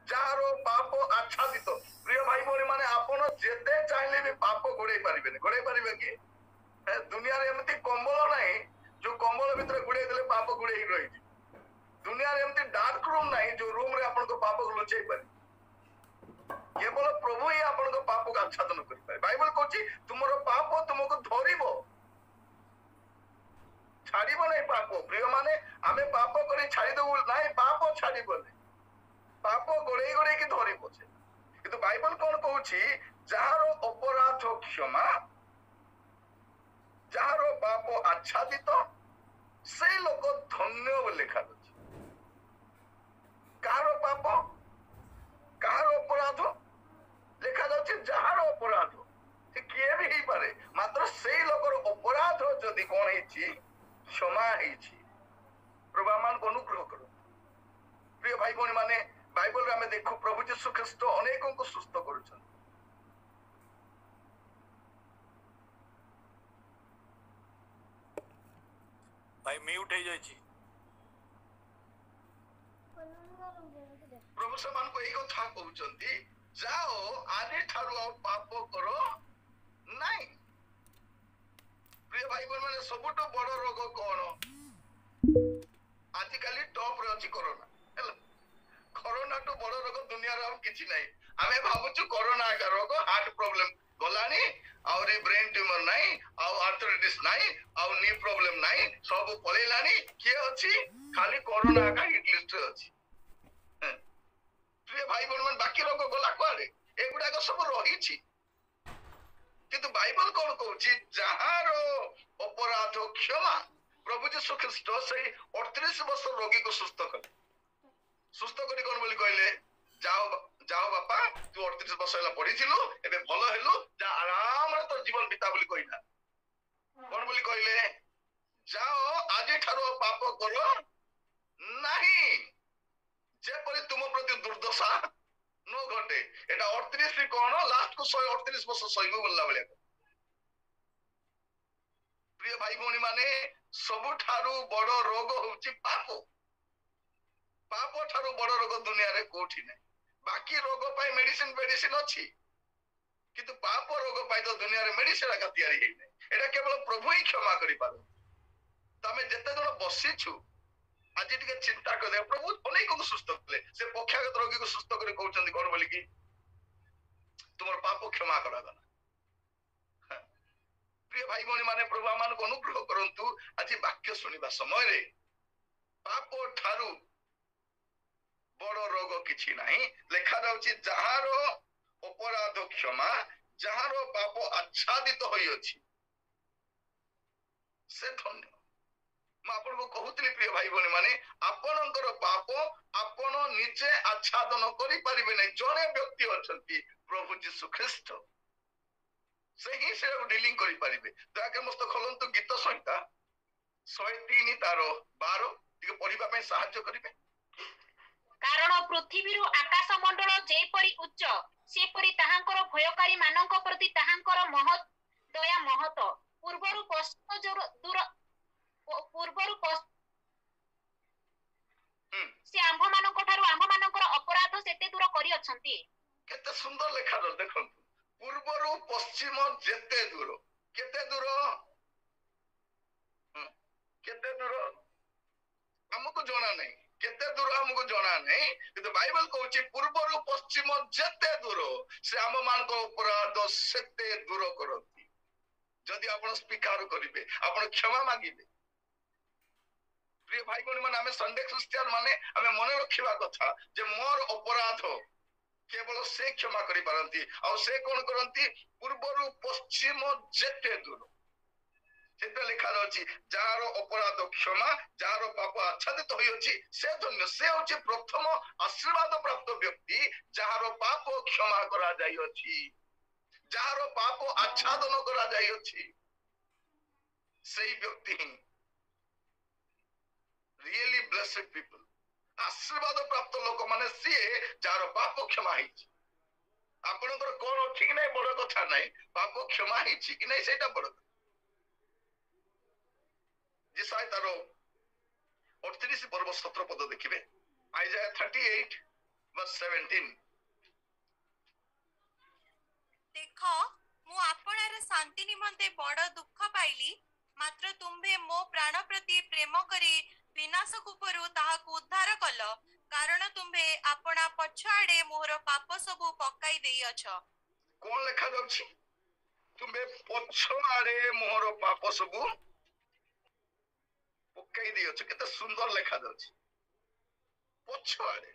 ଯାହାର ପାପ ଆଚ୍ଛାଦିତ। ପ୍ରିୟ ଭାଇ ଭଉଣୀ ମାନେ, ଆପଣ ଯେତେ ଚାହିଁଲେ ବି ପାପ ଘୋଡେଇ ପାରିବେନି। ଘୋଡେଇ ପାରିବେ କି? ଦୁନିଆରେ ଏମିତି କମ୍ବଳ ନାହିଁ ଯୋଉ କମ୍ବଳ ଭିତରେ ଘୋଡେଇ ଦେଲେ ପାପ ଘୋଡେଇ ରହିଛି। ଦୁନିଆରେ ଏମିତି ଡାର୍କ ରୁମ୍ ନାହିଁ ଯୋଉ ରୁମ୍ ରେ ଆପଣଙ୍କ ପାପକୁ ଲୁଚେଇ ପାରିବେ। କେବଳ ପ୍ରଭୁ ହିଁ ଆପଣଙ୍କ ପାପକୁ ଆଚ୍ଛାଦନ କରିପାରେ। ବାଇବଲ କହୁଛି ତୁମର ପାପ ତୁମକୁ ଧରିବ, ଛାଡିବ ନାହିଁ ପାପ। ପ୍ରିୟ ମାନେ, ଆମେ ପାପ କରି ଛାଡିଦବୁ ନାହିଁ, ପାପ ଛାଡିବନି। ପାପ ଗୋଳେଇ ଗୋଳେଇକି ଧରିବ ସେ। କିନ୍ତୁ ବାଇବଲ କଣ କହୁଛି? ଯାହାର ଅପରାଧ କ୍ଷମା, ଯାହାର ପାପ ଆଚ୍ଛାଦିତ, ସେଇ ଲୋକ ଧନ୍ୟ ବୋଲି ଲେଖାଯାଉଛି। କାହାର ପାପ, କାହାର ଅପରାଧ ଲେଖାଯାଉଛି? ଯାହାର ଅପରାଧ, ସେ କିଏ ବି ହେଇପାରେ, ମାତ୍ର ସେଇ ଲୋକର ଅପରାଧ ଯଦି କଣ ହେଇଛି, କ୍ଷମା ହେଇଛି। ପ୍ରଭୁ ଆମମାନଙ୍କୁ ଅନୁଗ୍ରହ କରୁ। ପ୍ରିୟ ଭାଇ ଭଉଣୀ ମାନେ, ବାଇବଲରେ ଆମେ ଦେଖୁ ପ୍ରଭୁ ଯୀଶୁ ଖ୍ରୀଷ୍ଟ ଅନେକଙ୍କୁ ସୁସ୍ଥ କରୁଛନ୍ତି। ଭାଇ ମିଉଟ ହେଇଯାଇଛି। ପ୍ରଭୁ ସେମାନଙ୍କୁ ଏଇ କଥା କହୁଛନ୍ତି, ଯାଅ ଆଜିଠାରୁ ଆଉ ପାପ କର ନାହିଁ। ପ୍ରିୟ ଭାଇ ଭଉଣୀ ମାନେ, ସବୁଠୁ ବଡ ରୋଗ କଣ? ଆଜିକାଲି ଟପ୍ ରେ ଅଛି କରୋନା। ହେଲା, କରୋନାଠୁ ବଡ ରୋଗ ଦୁନିଆରେ ଆଉ କିଛି ନାହିଁ। ଆମେ ଭାବୁଛୁ କରୋନା ଏକା ରୋଗ, ହାର୍ଟ ପ୍ରୋବ୍ଲେମ ଗଲାଣି, ଆହୁରି ବ୍ରେନ ଟ୍ୟୁମର ନାହିଁ, ଆଉ ଆର୍ଥରାଇଟିସ ନାହିଁ, ଆଉ ନି ପ୍ରୋବ୍ଲେମ ନାହିଁ, ସବୁ ପଳେଇଲାଣି। କିଏ ଅଛି? ଖାଲି କରୋନା ଏକା ହିଟ୍ ଲିଷ୍ଟରେ ଅଛି। ପ୍ରିୟ ଭାଇ ଭଉଣୀ ମାନେ, ବାକି ରୋଗ ଗଲା କୁଆଡେ? ଏଗୁଡାକ ସବୁ ରହିଛି। କିନ୍ତୁ ବାଇବଲ କଣ କହୁଛି? ଯାହାର ଅପରାଧ କ୍ଷମା। ପ୍ରଭୁ ଯୀଶୁ ଖ୍ରୀଷ୍ଟ ସେଇ 38 ବର୍ଷ ରୋଗୀକୁ ସୁସ୍ଥ କଲେ। ସୁସ୍ଥ କରି କଣ ବୋଲି କହିଲେ? ଯାଅ ଯାଅ ବାପା, ତୁ 38 ବର୍ଷ ହେଲା ପଢିଥିଲୁ, ଏବେ ଭଲ ହେଲୁ, ଯା ଆରାମରେ ତୋ ଜୀବନ ବିତା ବୋଲି କହିଲା। କଣ ବୋଲି କହିଲେ? ଯାଅ ଆଜିଠାରୁ ପାପ କର ନାହିଁ, ଯେପରି ତୁମ ପ୍ରତି ଦୁର୍ଦ୍ଦଶା ନ ଘଟେ। ଏଟା 38 କଣ, ଲାଷ୍ଟକୁ 138 ବର୍ଷ ସହିବ ବୋଲିଲା ଭଳିଆ। ପ୍ରିୟ ଭାଇ ଭଉଣୀ ମାନେ, ସବୁଠାରୁ ବଡ ରୋଗ ହଉଛି ପାପ। ପାପ ଠାରୁ ବଡ ରୋଗ ଦୁନିଆରେ କୋଉଠି ନାହିଁ। ବାକି ରୋଗ ପାଇଁ ମେଡିସିନ ଅଛି, କିନ୍ତୁ ପାପ ରୋଗ ପାଇଁ ତ ଦୁନିଆରେ ମେଡିସିନ ଏକା ତିଆରି ହେଇନାହିଁ। ଏଟା କେବଳ ପ୍ରଭୁ ହିଁ କ୍ଷମା କରିପାରୁ। ତମେ ଯେତେ ଜଣ ବସିଛୁ, ଆଜି ଟିକେ ଚିନ୍ତା କରିଦେବ। ପ୍ରଭୁ ଅନେକଙ୍କୁ ସୁସ୍ଥ କଲେ। ସେ ପକ୍ଷାଘାତ ରୋଗୀକୁ ସୁସ୍ଥ କରି କହୁଛନ୍ତି କଣ ବୋଲିକି? ତୁମର ପାପ କ୍ଷମା କରାଗଲା। ପ୍ରିୟ ଭାଇ ଭଉଣୀ ମାନେ, ପ୍ରଭୁ ଆମମାନଙ୍କୁ ଅନୁଗ୍ରହ କରନ୍ତୁ। ଆଜି ବାକ୍ୟ ଶୁଣିବା ସମୟରେ ପାପ ଠାରୁ ବଡ ରୋଗ କିଛି ନାହିଁ। ଲେଖାଯାଉଛି, ଯାହାର ଅପରାଧ କ୍ଷମା, ଯାହାର ପାପ ଆଚ୍ଛାଦିତ ହୋଇଅଛି, ସେ ଧନ୍ୟ। ମୁଁ ଆପଣଙ୍କୁ କହୁଥିଲି ପ୍ରିୟ ଭାଇ ଭଉଣୀ ମାନେ, ଆପଣଙ୍କର ପାପ ଆପଣ ନିଜେ ଆଚ୍ଛାଦନ କରିପାରିବେ ନାହିଁ। ଜଣେ ବ୍ୟକ୍ତି ଅଛନ୍ତି, ପ୍ରଭୁ ଯୀଶୁ ଖ୍ରୀଷ୍ଟ। ସେ ହିଁ ସେଟାକୁ ଡିଲିଂ କରିପାରିବେ। ଦୟାକରି ମସ୍ତ ଖୋଲନ୍ତୁ ଗୀତ ସଂହିତା 103 ତାର 12, ଟିକେ ପଢିବା ପାଇଁ ସାହାଯ୍ୟ କରିବେ। କାରଣ ପୃଥିବୀରୁ ଆକାଶ ମଣ୍ଡଳ ଯେପରି ଉଚ୍ଚ, ସେପରି ତାହାଙ୍କର ଭୟକାରୀ ମାନଙ୍କ ପ୍ରତି ତାହାଙ୍କର ମହତ୍ ଦୟା ମହତ। ପୂର୍ବରୁ ସେ ଆମ୍ଭମାନଙ୍କ ଠାରୁ ଆମ୍ଭମାନଙ୍କର ଅପରାଧ ସେତେ ଦୂର କରିଅଛନ୍ତି। କେତେ ସୁନ୍ଦର ଲେଖା ଦେଖନ୍ତୁ। ପୂର୍ବରୁ ପଶ୍ଚିମ ଯେତେ ଦୂର, କେତେ ଦୂର? କେତେ ଦୂର ଆମକୁ ଜଣା ନାହିଁ, କେତେ ଦୂର ଆମକୁ ଜଣା ନାହିଁ, କିନ୍ତୁ ବାଇବଲ କହୁଛି ପୂର୍ବରୁ ପଶ୍ଚିମ ଯେତେ ଦୂର, ସେ ଆମ ମାନଙ୍କ ଅପରାଧ ସେତେ ଦୂର କରନ୍ତି। ଯଦି ଆପଣ ସ୍ୱୀକାର କରିବେ, ଆପଣ କ୍ଷମା ମାଗିବେ। ପ୍ରିୟ ଭାଇ ଭଉଣୀ ମାନେ, ଆମେ ସଣ୍ଡେ ଖ୍ରୀଷ୍ଟିଆନ ମାନେ ଆମେ ମନେ ରଖିବା କଥା ଯେ ମୋର ଅପରାଧ କେବଳ ସେ କ୍ଷମା କରିପାରନ୍ତି। ଆଉ ସେ କଣ କରନ୍ତି? ପୂର୍ବରୁ ପଶ୍ଚିମ ଯେତେ ଦୂର। ସେଟା ଲେଖା ଅଛି, ଯାହାର ଅପରାଧ କ୍ଷମା, ଯାହାର ପାପ ଆଚ୍ଛାଦିତ ହୋଇଅଛି, ସେ ଧନ୍ୟ। ସେ ହଉଛି ପ୍ରଥମ ଆଶୀର୍ବାଦ ପ୍ରାପ୍ତ ବ୍ୟକ୍ତି, ଯାହାର ପାପ କ୍ଷମା କରାଯାଇଅଛି, ଯାହାର ପାପ ଆଚ୍ଛାଦନ କରାଯାଇଅଛି। ସେଇ ବ୍ୟକ୍ତି ହିଁ ରିଏଲି ବ୍ଲେସେଡ ପିପଲ। ଆଶୀର୍ବାଦ ପ୍ରାପ୍ତ ଲୋକମାନେ ସିଏ ଯାହାର ପାପ କ୍ଷମା ହେଇଛି। ଆପଣଙ୍କର କଣ ଅଛି କି ନାହିଁ ବଡ କଥା ନାହିଁ, ପାପ କ୍ଷମା ହେଇଛି କି ନାହିଁ ସେଇଟା ବଡ କଥା। ଯେସାୟା ତାର 38 ପର୍ବ 17 ପଦ ଦେଖିବେ। ଆଇଜାୟା 38 verse 17. देख मु आपणार शांति निमंते बड़ दुख पाइली मात्र तुम्भे मो प्राण प्रति प्रेम करी विनाश कुपरु ताहाकु उद्धार कल कारण तुम्भे आपणा पछाड़े मोर पाप सबु पकाई देई अछ। कौन लिखा जाउछि? तुम्हें पछ आड़े मोहर पाप सबु पकाई दियो छ। केते सुंदर लिखा जाउछि पछ आड़े।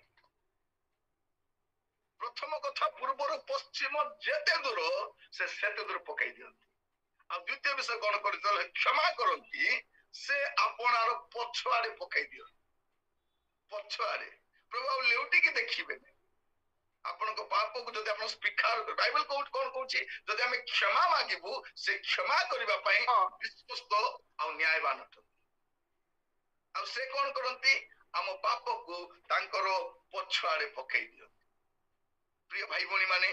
प्रथम कथा पूर्वर पश्चिम जेते दूर से सेते दूर पकाई दियंती। आ द्वितीय विषय कोन करतल क्षमा करंती से आपनार पछ आड़े पकाई दियो। पछ आड़े प्रभु लेउटी की देखिबे नै। आपण को पाप को जदि आपण स्वीकार बाइबल कोड कोन कहूची जदि हम क्षमा मागिबू से क्षमा करबा पई विश्वस्त आ न्यायवान अट। आ से कोन करंती हम पाप को तांकर पछाड़े पकाई दियो। प्रिय भाई भणी माने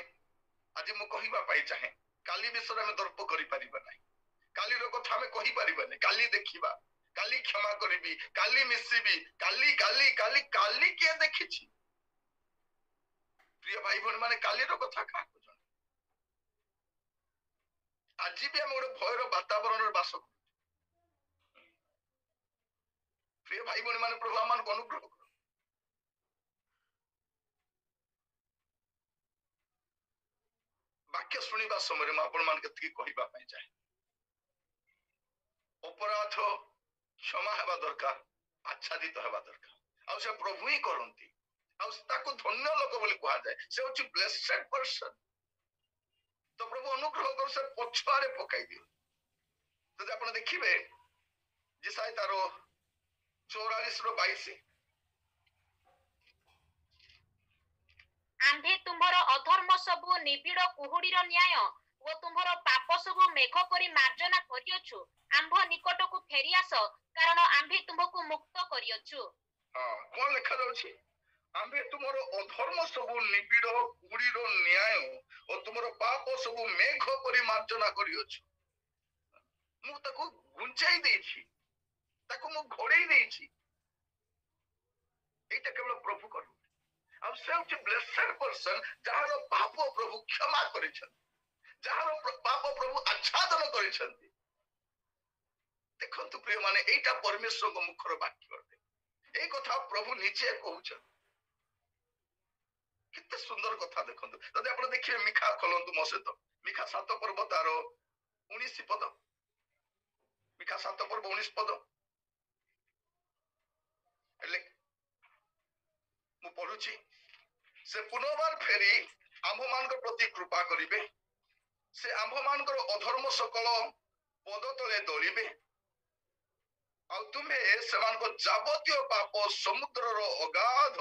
आज मु कहिबा पाई चाहे काली विषय में दर्प करि परिबा नै। काली रो कथा में कहि परिबा नै। काली देखिबा काली क्षमा करबी काली मिसिबी काली काली काली काली के देखिछि। प्रिय भाई भणी माने काली रो कथा का जण आज भी हम गोटे भयर वातावरण बास कर। प्रिय भाई भणी माने प्रभु आमान को अनुग्रह कर। वाक्य सुनिबा समय में आपण मान के कहिबा पई चाहे अपराध क्षमा हेबा दरकार आच्छादित हेबा दरकार। आ से प्रभु ही करंती आ ताको धन्य लोक बोली कहा जाए। से होची ब्लेसेड पर्सन। तो प्रभु अनुग्रह कर से पछाड़े पकाई दियो। तो आपण देखिबे जिसाई तारो 44 रो 22 आम्भे तुम्हर अधर्म सबु निबिड़ कुहुडीर न्याय ओ तुम्हर पाप सबु मेघ परि मार्जना करियछु। आम्भ निकटकु फेरी आस कारण आम्भे तुमको मुक्त करियछु। हां कोन लिखा जाउछि? आम्भे तुमरो अधर्म सबु निबिड़ कुहुडीर न्याय ओ तुमरो पाप सबु मेघ परि मार्जना करियछु। मु ताको गुंचाई देछि ताको मु घोड़ेई देछि। एटा केवल प्रभु करू। अब से होची ब्लेसेड पर्सन जहारो पाप प्रभु क्षमा करिछन जहारो पाप प्रभु आच्छादन करिछन। देखंतु प्रिय माने एटा परमेश्वर को मुखर वाक्य अटे। ए कथा प्रभु नीचे कहउछन। कितने सुंदर कथा देखंतु। जदि आपण देखिए मिखा खोलंतु मो सहित मिखा 7 पर्व तार 19 पद। मिखा 7 पर्व 19 पद एले मु पढुची से पुनर्बार फेरी आम्भ मानक प्रति कृपा करिवे। से आम्भ मानक अधर्म सकल पद तले दलिबे। आ तुमे समान को जाबतीय पाप समुद्र रो अगाध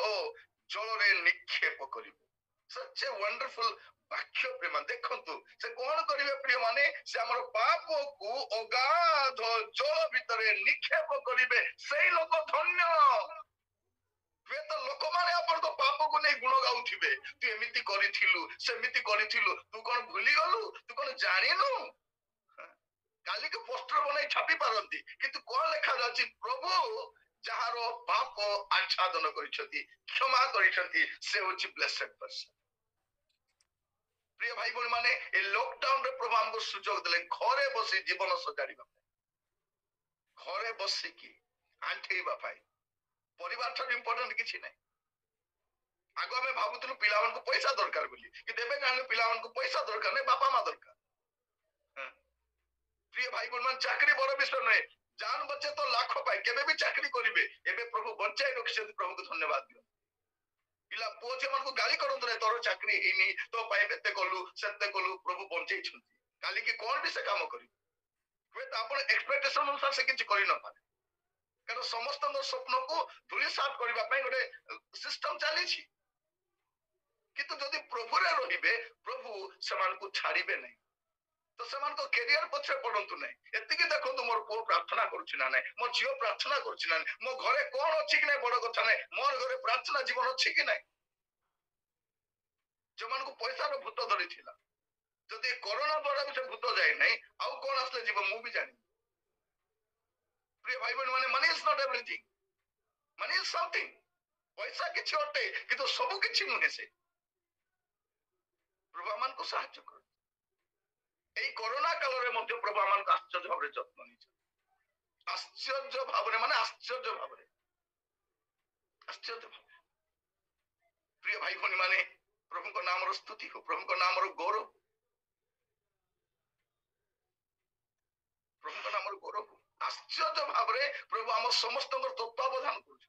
जल रे निक्षेप करिवे। सच ए वंडरफुल वाक्य प्रेम। देखंतु से कोन करिवे प्रिय माने से हमर पाप को अगाध जल भितरे निक्षेप करिवे। सेई लोक धन्य। वे तो लोक माने अपन को पाप को नै गुण गाउथिबे। तू एमिति करिथिलु सेमिति करिथिलु तू कोन भूली गलु तू कोन जानिनु। काली के पोस्टर बनाई छापी पारंती किंतु कोन लिखा जाछि प्रभु जहारो पाप आच्छादन करिसथि क्षमा करिसथि से होछि ब्लेसेड पर्सन। प्रिय भाई बहन माने ए लॉकडाउन रे प्रभु हमको सुजोग देले घरे बसी जीवन सजाड़ीबा। घरे बसी की आंठेइबा पाई परिवार ठन इंपोर्टेंट किछि नै। आगो में भाबुतनु पिलावन को पैसा दरकार बोली कि देबे काने पिलावन को पैसा दरकार नै बापा मां दरकार। प्रिय भाई बहन मान चाकरी बड़ विषय नै। जान बच्चे तो लाखों पाए केबे भी चाकरी करिवे। एबे प्रभु बंचाई रखिसथि प्रभु को धन्यवाद दियो। पिला पोजे मन को गाली करंत नै तोर चाकरी हेनी तो पाए बेते कलु सेते कलु प्रभु बंचाई छथि। काली के कोन भी से काम करी वे तो आपण एक्सपेक्टेशन अनुसार से किछ करि न पारे। कारण समस्त स्वप्न को धूली साफ करबा पई गोटे सिस्टम चली छी। किंतु जदि प्रभु रे रहिबे प्रभु समान को छाड़ीबे नै। तो समान को कैरियर पछे पड़ंतु नै। एतिकी देखंतु मोर पो प्रार्थना करूछि ना नै मोर झियो प्रार्थना करूछि ना मो घरे कोन अछि कि नै बड़ कथा नै मोर घरे प्रार्थना जीवन अछि कि नै। जमान को पैसा रो भूत धरि थिला जदि कोरोना द्वारा भी से भूत जाय नै आउ कोन असले जीव मु भी जानि। प्रिय भाई बहन माने money is not everything. Money is something पैसा किछि अटे किंतु सब किछि नुहे से प्रभु आमान को साहाय्य कर এই করোনা কালরে মধ্যে প্রভু আমান আশ্চর্য ভাবে যত্ন নিছে আশ্চর্য ভাবে মানে আশ্চর্য ভাবে প্রিয় ভাই ভনী মানে প্রভুଙ୍କ নামର ସ୍ତୁତି हो ପ୍ରଭୁଙ୍କ ନାମର ଗୌରବ ପ୍ରଭୁଙ୍କ ନାମର ଗୌରବ ଆଶ୍ଚର୍ଯ୍ୟ ଭାବରେ ପ୍ରଭୁ ଆମ ସମସ୍ତଙ୍କର ତତ୍ତ୍ୱାବଧାନ କରୁଛି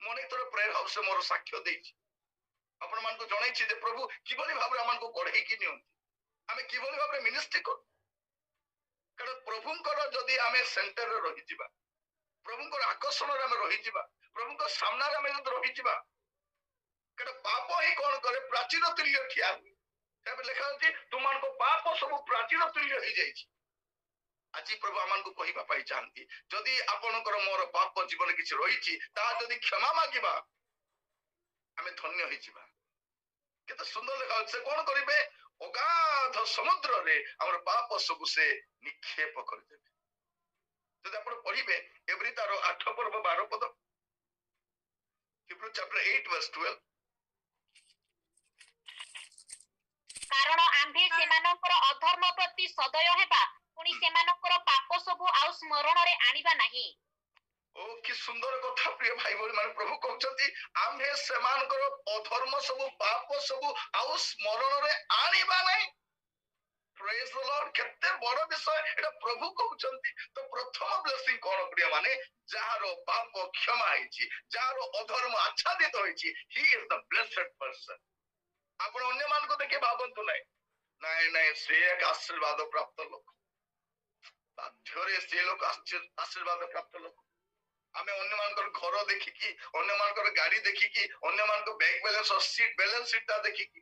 ମୁଁ ଅନେକ ଥର ପ୍ରେୟର ହାଉସରେ ମୋର ସାକ୍ଷ୍ୟ ଦେଇଛି ଆପଣ ମାନଙ୍କୁ ଜଣାଇଛି ଯେ ପ୍ରଭୁ କିଭଳି ଭାବରେ ଆମକୁ ଗଢେଇକି ନିଅନ୍ତି ଆମେ କିଭଳି ଭାବରେ ମିନିଷ୍ଟ୍ରି କରୁ କାରଣ ପ୍ରଭୁଙ୍କର ଯଦି ଆମେ ସେଣ୍ଟରରେ ରହିଯିବା ପ୍ରଭୁଙ୍କର ଆକର୍ଷଣରେ ଆମେ ରହିଯିବା ପ୍ରଭୁଙ୍କ ସାମ୍ନାରେ ଆମେ ଯଦି ରହିଯିବା କାରଣ ପାପ ହିଁ କଣ କରେ ପ୍ରାଚୀର ତୁଲ୍ୟ ଠିଆ ହୁଏ ତେବେ ଲେଖା ଅଛି ତୁମମାନଙ୍କ ପାପ ସବୁ ପ୍ରାଚୀର ତୁଲ୍ୟ ହେଇଯାଇଛି ଆଜି ପ୍ରଭୁ ଆମମାନଙ୍କୁ କହିବା ପାଇଁ ଚାହାନ୍ତି ଯଦି ଆପଣଙ୍କର ମୋର ପାପ ଜୀବନ କିଛି ରହିଛି ତାହା ଯଦି କ୍ଷମା ମାଗିବା ଆମେ ଧନ୍ୟ ହେଇଯିବା କେତେ ସୁନ୍ଦର ଲେଖା ଅଛି ସେ କଣ କରିବେ ଅଗାଧ ସମୁଦ୍ରରେ ଆମର ପାପ ସବୁ ସେ ନିକ୍ଷେପ କରିଦେବେ ଯଦି ଆପଣ ପଢିବେ ଏଭ୍ରି ତାର 8 ପର୍ବ 12 ପଦ ହିବ୍ରୁ ଚ୍ୟାପ୍ଟର 8 verse 12 କାରଣ ଆମ୍ଭେ ସେମାନଙ୍କର ଅଧର୍ମ ପ୍ରତି ସଦୟ ହେବା ପୁଣି ସେମାନଙ୍କର ପାପ ସବୁ ଆଉ ସ୍ମରଣରେ ଆଣିବା ନାହିଁ ଓ କି ସୁନ୍ଦର କଥା ପ୍ରିୟ ଭାଇ ଭଉଣୀ ମାନେ ପ୍ରଭୁ କହୁଛନ୍ତି ଆମ୍ଭେ ସେମାନଙ୍କର ଅଧର୍ମ ସବୁ ପାପ ସବୁ ଆଉ ସ୍ମରଣରେ ଆଣିବା ନାହିଁ ପ୍ରେଜ୍ ଦ ଲର୍ଡ କେତେ ବଡ ବିଷୟ ଏଟା ପ୍ରଭୁ କହୁଛନ୍ତି ତ ପ୍ରଥମ ବ୍ଲେସିଂ କଣ ପ୍ରିୟ ମାନେ ଯାହାର ପାପ କ୍ଷମା ହେଇଛି ଯାହାର ଅଧର୍ମ ଆଚ୍ଛାଦିତ ହେଇଛି ହି ଇଜ ଦ ବ୍ଲେସେଡ୍ ପର୍ସନ ଆପଣ ଅନ୍ୟମାନଙ୍କୁ ଦେଖି ଭାବନ୍ତୁ ନାହିଁ ନାଇଁ ନାଇଁ ସେ ଏକ ଆଶୀର୍ବାଦ ପ୍ରାପ୍ତ ଲୋକ ବାଧ୍ୟରେ ସେ ଲୋକ ଆଶୀର୍ବାଦ ପ୍ରାପ୍ତ ଲୋକ ଆମେ ଅନ୍ୟମାନଙ୍କର ଘର ଦେଖିକି ଅନ୍ୟମାନଙ୍କର ଗାଡି ଦେଖିକି ଅନ୍ୟମାନଙ୍କ ବ୍ୟାଙ୍କ ବାଲାନ୍ସ ସିଟ୍ ବାଲାନ୍ସ ସିଟ୍ଟା ଦେଖିକି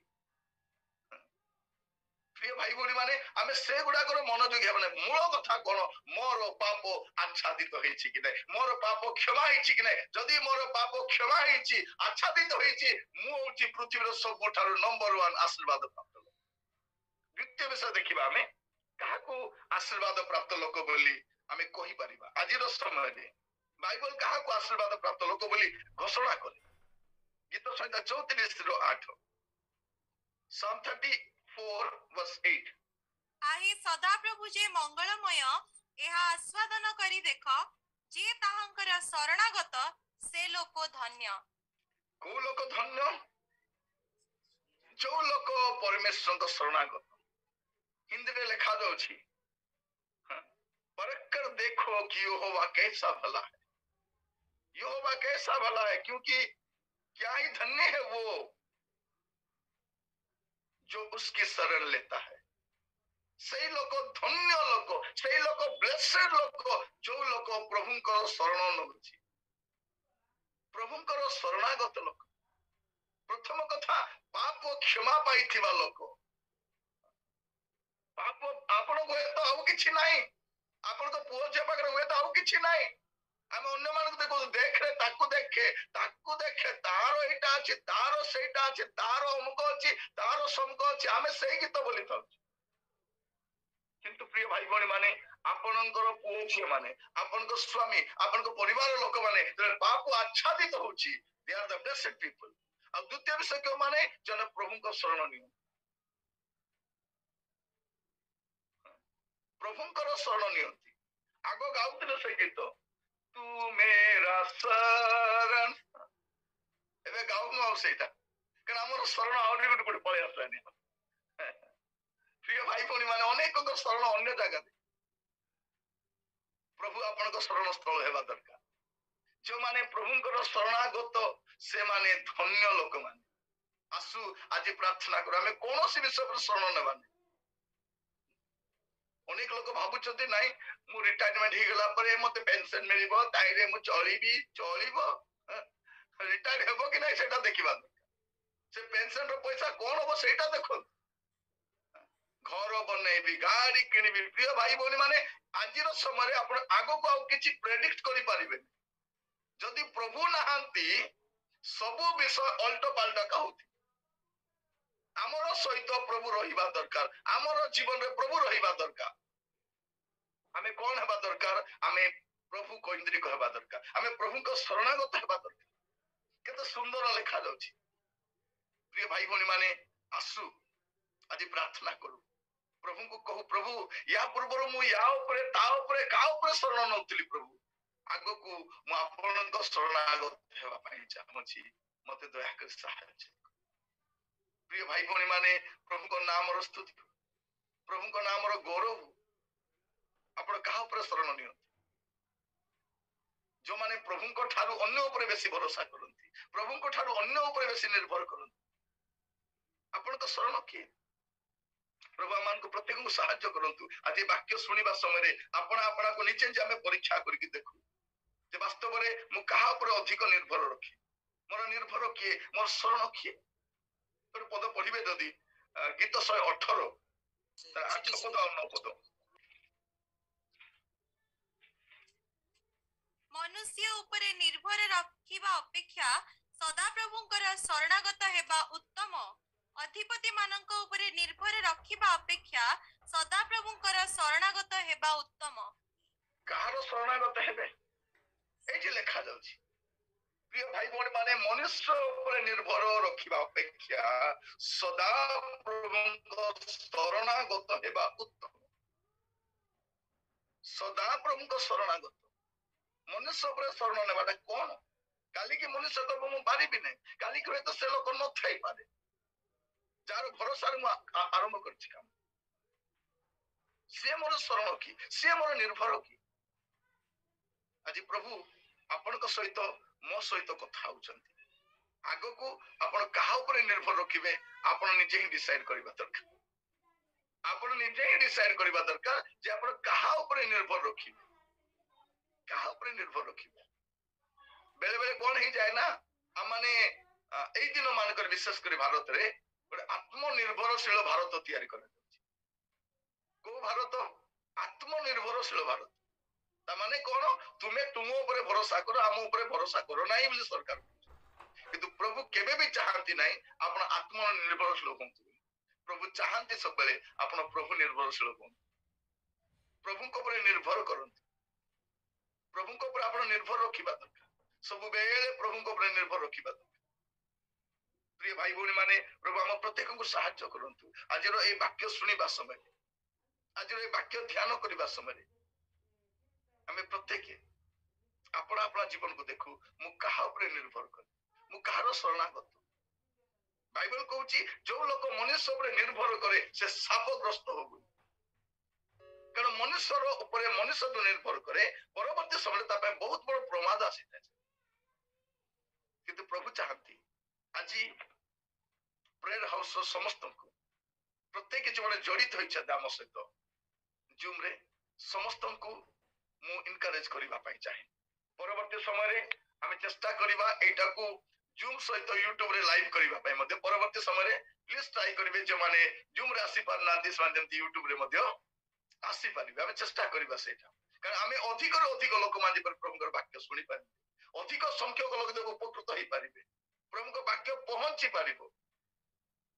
ପ୍ରିୟ ଭାଇ ଭଉଣୀ ମାନେ ଆମେ ସେଗୁଡାକର ମନୋଯୋଗୀ ହେବା ନାହିଁ ମୂଳ କଥା କଣ ମୋର ପାପ ଆଚ୍ଛାଦିତ ହେଇଛି କି ନାହିଁ ମୋର ପାପ କ୍ଷମା ହେଇଛି କି ନାହିଁ ଯଦି ମୋର ପାପ କ୍ଷମା ହେଇଛି ଆଚ୍ଛାଦିତ ହେଇଛି ମୁଁ ହଉଛି ପୃଥିବୀର ସବୁଠାରୁ ନମ୍ବର 1 ଆଶୀର୍ବାଦ ପ୍ରାପ୍ତ ଲୋକ ଦ୍ୱିତୀୟ ବିଷୟ ଦେଖିବା ଆମେ କାହାକୁ ଆଶୀର୍ବାଦ ପ୍ରାପ୍ତ ଲୋକ ବୋଲି ଆମେ କହିପାରିବା ଆଜିର ସମୟରେ ବାଇବଲ କାହାକୁ ଆଶୀର୍ବାଦ ପ୍ରାପ୍ତ ଲୋକ ବୋଲି ଘୋଷଣା କରେ ଗୀତ ସଂହିତା 34:8 Psalm 34 verse 8 ଆହେ ସଦାପ୍ରଭୁ ଯେ ମଙ୍ଗଳମୟ ଏହା ଆସ୍ୱାଦନ କରି ଦେଖ ଯିଏ ତାହାଙ୍କର ଶରଣାଗତ ସେ ଲୋକ ଧନ୍ୟ କୋଉ ଲୋକ ଧନ୍ୟ ଯୋଉ ଲୋକ ପରମେଶ୍ୱରଙ୍କ ଶରଣାଗତ ହିନ୍ଦୀରେ ଲେଖା ଯାଉଛି परखकर देखो कि यहोवा कैसा भला है यहोवा कैसा भला है क्योंकि क्या ही धन्य है वो जो उसकी शरण लेता है सही लोक धन्य लोक सही लोक ब्लेसेड लोक जो लोक प्रभुंकर शरण नउछि प्रभुंकर शरणागत लोक प्रथम कथा पाप क्षमा पाइथिबा लोक पाप आपण को तो आउ किछि नाही आपण तो पुओ जे पाखरे हुए तो आउ किछि नाही ଆମେ ଅନ୍ୟମାନଙ୍କୁ ଦେଖୁ ଦେଖେ ତାକୁ ଦେଖେ ତାର ଏଇଟା ଅଛି ତାର ସେଇଟା ଅଛି ତାର ଅମୁକ ଅଛି ତାର ସମୁକ ଅଛି ଆମେ ସେଇ ଗୀତ ବୋଲିଥାଉଛୁ କିନ୍ତୁ ପ୍ରିୟ ଭାଇ ଭଉଣୀ ମାନେ ଆପଣଙ୍କର ପୁଅ ଝିଅ ମାନେ ଆପଣଙ୍କ ସ୍ୱାମୀ ଆପଣଙ୍କ ପରିବାର ଲୋକମାନେ ପାପ ଆଚ୍ଛାଦିତ ହଉଛି they are the blessed people ଆଉ ଦ୍ୱିତୀୟ ବିଷୟ କେଉଁମାନେ ଜଣେ ପ୍ରଭୁଙ୍କ ଶରଣ ନିଅ ପ୍ରଭୁଙ୍କର ଶରଣ ନିଅନ୍ତି ଆଗ ଗାଉଥିଲେ ସେଇ ଗୀତ तू मेरा शरण ଏବେ ଗାଉନୁ ଆଉ ସେଇଟା କାରଣ ଆମର ଶରଣ ଆହୁରି ଗୋଟେ ଗୋଟେ ପଳେଇ ଆସିଲାନି ପ୍ରିୟ ଭାଇ ଭଉଣୀ ମାନେ ଅନେକଙ୍କ ଶରଣ ଅନ୍ୟ ଜାଗାରେ ପ୍ରଭୁ ଆପଣଙ୍କ ଶରଣ ସ୍ଥଳ ହେବା ଦରକାର ଯେଉଁମାନେ ପ୍ରଭୁଙ୍କର ଶରଣାଗତ ସେମାନେ ଧନ୍ୟ ଲୋକମାନେ ଆସୁ ଆଜି ପ୍ରାର୍ଥନା କରୁ ଆମେ କୌଣସି ବିଷୟରେ ଶରଣ ନେବାନି ଅନେକ ଲୋକ ଭାବୁଛନ୍ତି ନାଇଁ ମୁଁ ରିଟାୟାରମେଣ୍ଟ ହେଇଗଲା ପରେ ମତେ ପେନସନ ମିଳିବ ତାଇରେ ମୁଁ ଚଳିବ ରିଟାୟାର୍ଡ ହେବ କି ନାହିଁ ସେଟା ଦେଖିବା ଦରକାର ସେ ପେନସନ ର ପଇସା କଣ ହବ ସେଇଟା ଦେଖନ୍ତୁ ଘର ବନେଇବି ଗାଡି କିଣିବି ପ୍ରିୟ ଭାଇ ଭଉଣୀ ମାନେ ଆଜିର ସମୟରେ ଆପଣ ଆଗକୁ ଆଉ କିଛି ପ୍ରେଡିକ୍ଟ କରିପାରିବେନି ଯଦି ପ୍ରଭୁ ନାହାନ୍ତି ସବୁ ବିଷୟ ଅଲ୍ଟ ପାଲ୍ଟା ହଉଛି ଆମର ସହିତ ପ୍ରଭୁ ରହିବା ଦରକାର ଆମର ଜୀବନରେ ପ୍ରଭୁ ରହିବା ଦରକାର ଆମେ କଣ ହେବା ଦରକାର ଆମେ ପ୍ରଭୁ କୈନ୍ଦ୍ରିକ ହେବା ଦରକାର ଆମେ ପ୍ରଭୁଙ୍କ ଶରଣାଗତ ହେବା ଦରକାର केते सुंदर लेखा जाउछि। प्रिय भाई भौणी माने आसु आज प्रार्थना करू, प्रभु को कहू, प्रभु या पूर्व मु या ऊपर ता ऊपर का ऊपर शरण नउतली, प्रभु आगो को मु आपनक शरणागत हेबा पई चाहूछि, मते दया कर सहायता। प्रिय भाई भौणी माने प्रभु को नाम रो स्तुति, प्रभु को नाम रो गौरव आपण का ऊपर शरण नियो। जो माने प्रभु को ठारू अन्य ऊपर बेसी भरोसा करंती, प्रभु को ठारू अन्य ऊपर बेसी निर्भर करंती, आपण को शरण किए? प्रभु आमान को प्रत्येक को सहायता करंतु। आज वाक्य सुनिबा समय आपण आपणा को निचे जे हमें परीक्षा करके देखू जे वास्तव में मु कहा ऊपर अधिक निर्भर रखी, मोर निर्भर किए, मोर शरण किए। पर पद पढ़िबे जदी गीत 118 तार 8 पद और 9 पद। मनुष्य उपरे निर्भर रखिबा अपेक्षा सदा प्रभुंकर शरणागत हेबा उत्तम। अधिपति मानक उपरे निर्भर रखिबा अपेक्षा सदा प्रभुंकर शरणागत हेबा उत्तम। कहार शरणागत हेबे ए जे लेखा जाउछि। प्रिय भाई भौणी माने मनुष्य उपरे निर्भर रखिबा अपेक्षा सदा प्रभुंकर शरणागत हेबा उत्तम। सदा प्रभुंकर शरणागत, मनुष्य उपरे शरण नेबाटा कोन? काली की मनुष्य को मु पारिबि नै, काली के तो से लोक न थाई पारे, जार भरोसा रे मु आरंभ करछि काम, से मोर शरण की, से मोर निर्भर की। आज प्रभु आपण को सहित मो सहित कथा होचंती। आगो को आपण कहा ऊपर निर्भर रखिबे आपण निजे ही डिसाइड करबा दरकार। आपण निजे ही डिसाइड करबा दरकार जे आपण कहा ऊपर निर्भर रखिबे, कहा ऊपर निर्भर रखिबे। बेले बेले कोन ही जाय ना, हम माने एई दिन मानकर विशेष कर भारत रे आत्मनिर्भरशील भारत तैयारी करे। को भारत? आत्मनिर्भरशील भारत। ता माने कोन? तुमे तुम ऊपर भरोसा करो, हम ऊपर भरोसा करो नाही बोली सरकार। किंतु प्रभु केबे भी चाहंती नाही आपण आत्मनिर्भरशील होंतु। प्रभु चाहंती सब बेले आपण प्रभु निर्भरशील होंतु, प्रभु को ऊपर निर्भर करंतु, प्रभु को ऊपर आपण निर्भर रखिबा दरकार। सब बेले प्रभु को ऊपर निर्भर रखिबा दरकार। प्रिय भाई भौणी माने प्रभु हम प्रत्येक को सहायता करंतु। आज रो ए वाक्य सुनिबा समय, आज रो ए वाक्य ध्यान करबा समय हमें प्रत्येक अपना अपना जीवन को देखू, मु कहा ऊपर निर्भर कर, मु कहार शरणागत। बाइबल कहूची जो लोक मनुष्य ऊपर निर्भर करे से शापग्रस्त होबो। कारण मनुष्य रो ऊपर मनुष्य जो निर्भर करे परवर्ती समय ता पे बहुत बड़ प्रमाद आसी जाय। किंतु प्रभु चाहती आज प्रेयर हाउस समस्त को प्रत्येक जीवन जड़ित होइछ दाम सहित जूम रे समस्त को मु इनकरेज करबा पाई चाहे। परवर्ती समय रे हमें चेष्टा करबा एटा को जूम सहित यूट्यूब रे लाइव करबा पाई मध्य परवर्ती समय रे प्लीज ट्राई करबे जे माने जूम रे आसी पार ना दिस माध्यम यूट्यूब रे मध्य आसी पारिबे। हमें चेष्टा करबा सेटा, कारण हमें अधिक रो अधिक लोक माने पर प्रभुकर वाक्य सुनि पारिबे, अधिक संख्यक लोक जब उपकृत होई पारिबे, प्रभुकर वाक्य पहुंची पारिबो।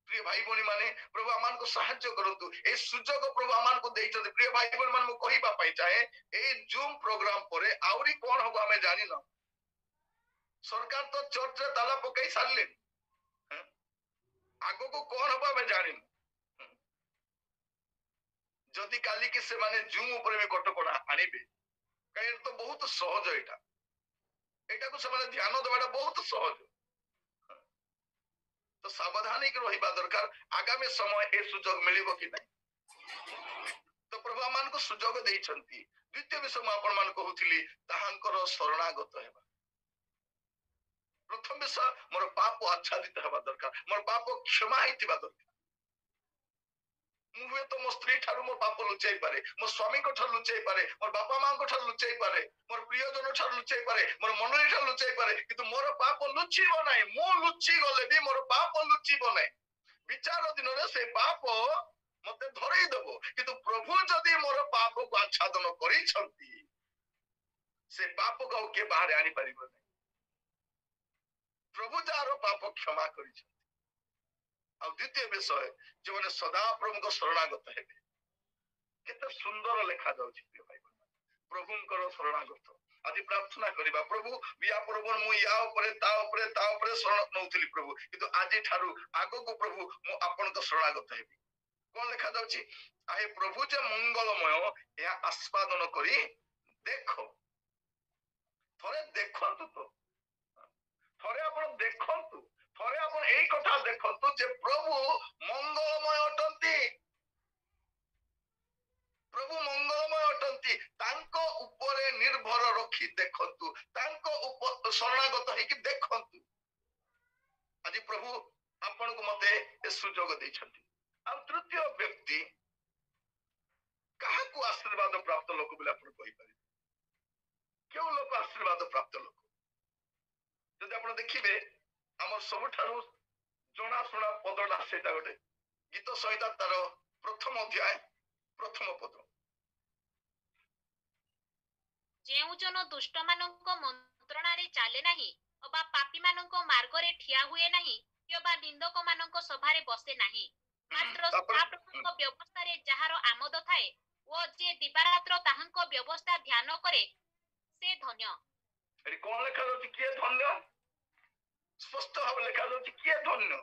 प्रिय भाई भौणी माने प्रभु आमान को सहायता करंतु। ए सुजोग प्रभु आमान को देइछथि। प्रिय भाई भौणी मान मु कहिबा पाई चाहे ए जूम प्रोग्राम परे आउरी कोन होबो हमें जानि न। सरकार तो चर्च रे ताला पकई सारले, आगो को कोन होबो हमें जानि न। जदि काली के से माने जूम ऊपर में कटकणा आनिबे, काहे तो बहुत सहज एटा, एटा को से माने ध्यान देबाटा बहुत सहज। तो सावधानी के रहिबा दरकार, आगामी समय ए सुजोग मिलिबो कि नहीं। तो प्रभु आमान को सुजोग देइछंती। द्वितीय विषय में आपण मान कहउथिली ताहांकर शरणागत हेबा। प्रथम विषय मोर पाप आच्छादित हेबा दरकार, मोर पाप क्षमा हेतिबा दरकार। मुहे तो मो स्त्री ठारू मोर पाप लुचाई पारे, मो स्वामी को ठारू लुचाई पारे, मोर बापा मां को ठारू लुचाई पारे, मोर प्रियजन ठारू लुचाई पारे, मोर मनरी ठारू लुचाई पारे, किंतु मोर पाप लुचिबो नाही। मो लुचि गले भी मोर पाप लुचिबो नाही। विचार दिन रे से पाप मते धरई देबो, किंतु प्रभु जदी मोर पाप को आच्छादन करि छंती से पाप को के बाहर आनी परिबो नाही। प्रभु जारो पाप क्षमा करि छंती। आ द्वितीय विषय जो माने सदा प्रभु को शरणागत हेबे। केते सुंदर लेखा जाउछि प्रिय भाई, प्रभुंकर शरणागत। आज प्रार्थना करवा प्रभु या पूर्व मु या शरण नौली प्रभु किंतु आज ठारू आग को प्रभु मु आपण शरणागत हेबी कौन लिखा जाउची आए प्रभु जे मंगलमय या आस्वादन करी देखो थोड़े देखंतु तो थोड़े आपण देखंतु थोड़े आपण एई कथा देखंतु जे प्रभु मंगलमय अटंती प्रभु मंगलमय अटंती तांको ऊपर निर्भर रखी देखंतु तांको ऊपर शरणागत हेकि देखंतु आज प्रभु आपण को मते ए सुजोग दैछंती आ तृतीय व्यक्ति काहाकू आशीर्वाद प्राप्त लोक बोले आपण कहि पारे क्यों लोक आशीर्वाद प्राप्त लोक जदि आपण देखिबे हमर सबठारु जणा सुना पदडा सेटा गोटे गीत संहिता तार प्रथम अध्याय प्रथम पद जेउ जन दुष्ट मानक मंत्रणारे चाले नाही अबा पापी मानक मार्गरे ठिया हुए नाही किबा निंदक मानक सभारे बसे नाही मात्र सदाप्रभुଙ୍କ व्यवस्थारे जहार आमोद थाए ओ जे दिवारात्र ताहांको व्यवस्था ध्यान करे से धन्य एरी कोन लेखा होती किए धन्य स्पष्ट भाव लेखा होती किए धन्य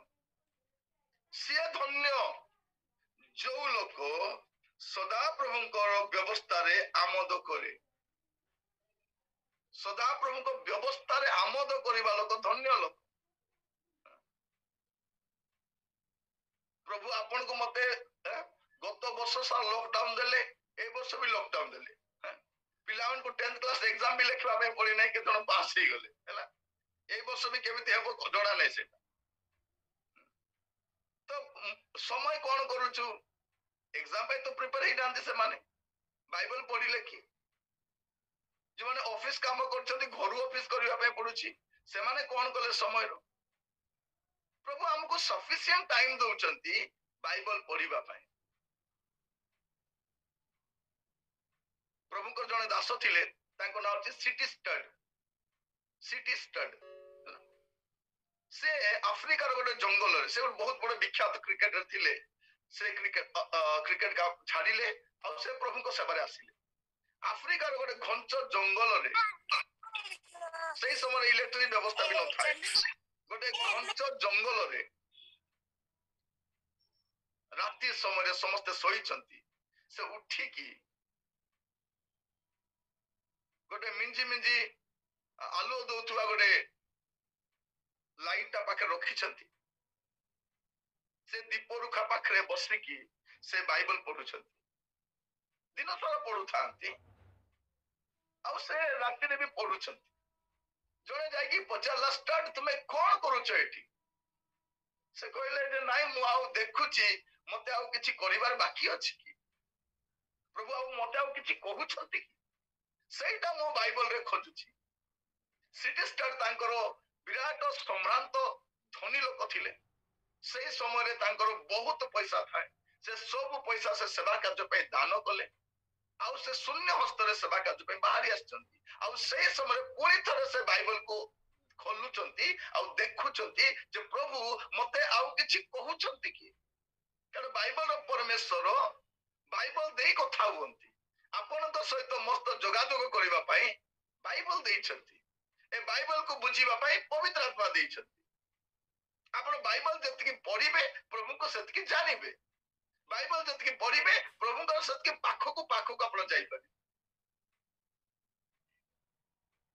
से धन्य जो लोक सदा प्रभुଙ୍କର व्यवस्थारे आमोद करे सदा प्रभुଙ୍କ व्यवस्थारे आमोद करिबा लोक धन्य लोक प्रभु आपण को मते गत वर्ष सा लॉकडाउन देले ए वर्ष भी लॉकडाउन देले पिलावन को 10th क्लास एग्जाम भी लिखवा में पड़ी नहीं के जण पास ही गले हैला ए वर्ष भी केमिति हेबो जणा नै से तो समय कोन करूछु एग्जाम पे तो प्रिपेयर ही नांती से माने बाइबल पढ़ी लेखी जो माने ऑफिस काम करछथि घर ऑफिस करिवा पे पडुछि से माने कोन कले समय रो प्रभु हमको सफिशिएंट टाइम दउचंती बाइबल पढ़िबा पाए प्रभु को जने दास थिले तांको नाम अछि सिटी स्टड से अफ्रीका रो गोटे जंगल रे से बहुत बड़ विख्यात क्रिकेटर थिले से क्रिकेट का छाड़िले और से प्रभु को सेवा रे आसिले अफ्रीका रो गोटे घंच जंगल रे सही समय इलेक्ट्रिक व्यवस्था भी न थाए गोटे घंच जंगल रे राति समय समस्त सोईचंती से उठी की गोटे मिंजी मिंजी आलो दउथुवा गोटे लाइट पाखे रखिछंती से दीपरुखा पाखरे बसिकी से बाइबल पढुछंती दिन सारा पढुथांती आ से राति रे भी पढुछंती जने जाईकी पचारला स्टार्ट तुमे कोन करूछ एठी से कहले जे नाइ मु आउ देखुची मते आउ किछि करिवार बाकी अछि की प्रभु आउ मते आउ किछि कहउछंती की सेटा मो बाइबल रे खोजुची सिटी स्टार तांकरो विराट सम्रांत धनी लोक थिले से समय रे तांकरो बहुत पैसा थाए से सब पैसा से सेवा कार्य पे दान कले आउ से शून्य हस्त रे सेवा कार्य पे बाहरी आछंती आउ से समय पूरी तरह से बाइबल को खोलुचंती आउ देखुचंती जे प्रभु मते आउ किछि कहउचंती की कारण बाइबल रो परमेश्वर बाइबल देई कथा हुंती आपण तो सहित मस्त जोगाजोग करिबा पई बाइबल देइछंती ए बाइबल को बुझीबा पई पवित्र आत्मा देइछंती आपण बाइबल जति पढ़िबे प्रभु को सतकी जानिबे बाइबल जति पढ़िबे प्रभु को सतकी पाखो को आपण जाई पारे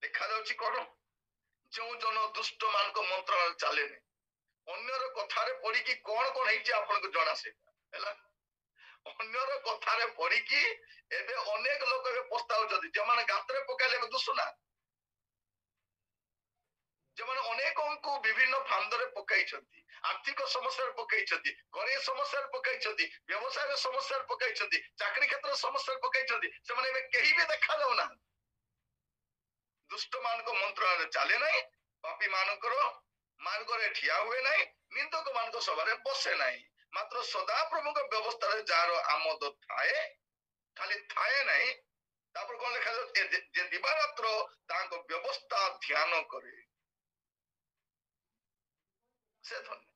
देखा जाउची कोन जो जन दुष्ट मान को मंत्र चले ने अन्यर कथा रे पढ़ी की कोन कोन हेची आपण को जणा से हैला अन्यर कथा रे पढ़ी की एबे अनेक लोक एबे पस्ताव जदी जे माने गात्रे पकाले दुसुना जे माने अनेक को विभिन्न फांदरे पकाइछंती आर्थिक समस्या रे पकाइछंती घरे समस्या रे पकाइछंती व्यवसाय रे समस्या रे पकाइछंती चाकरी क्षेत्र समस्या रे पकाइछंती से माने एबे केही भी देखा जाउ ना दुष्ट मान को मंत्र चले नहीं पापी मानकर मार्ग रे ठिया हुए नहीं निंदक मान को सभारे बसे नहीं मात्र सदा प्रभु को व्यवस्था रे जार आमोद थाए खाली थाए नहीं तापर कोन लिखा जे दिवारात्र तांको व्यवस्था ध्यान करे से धन्य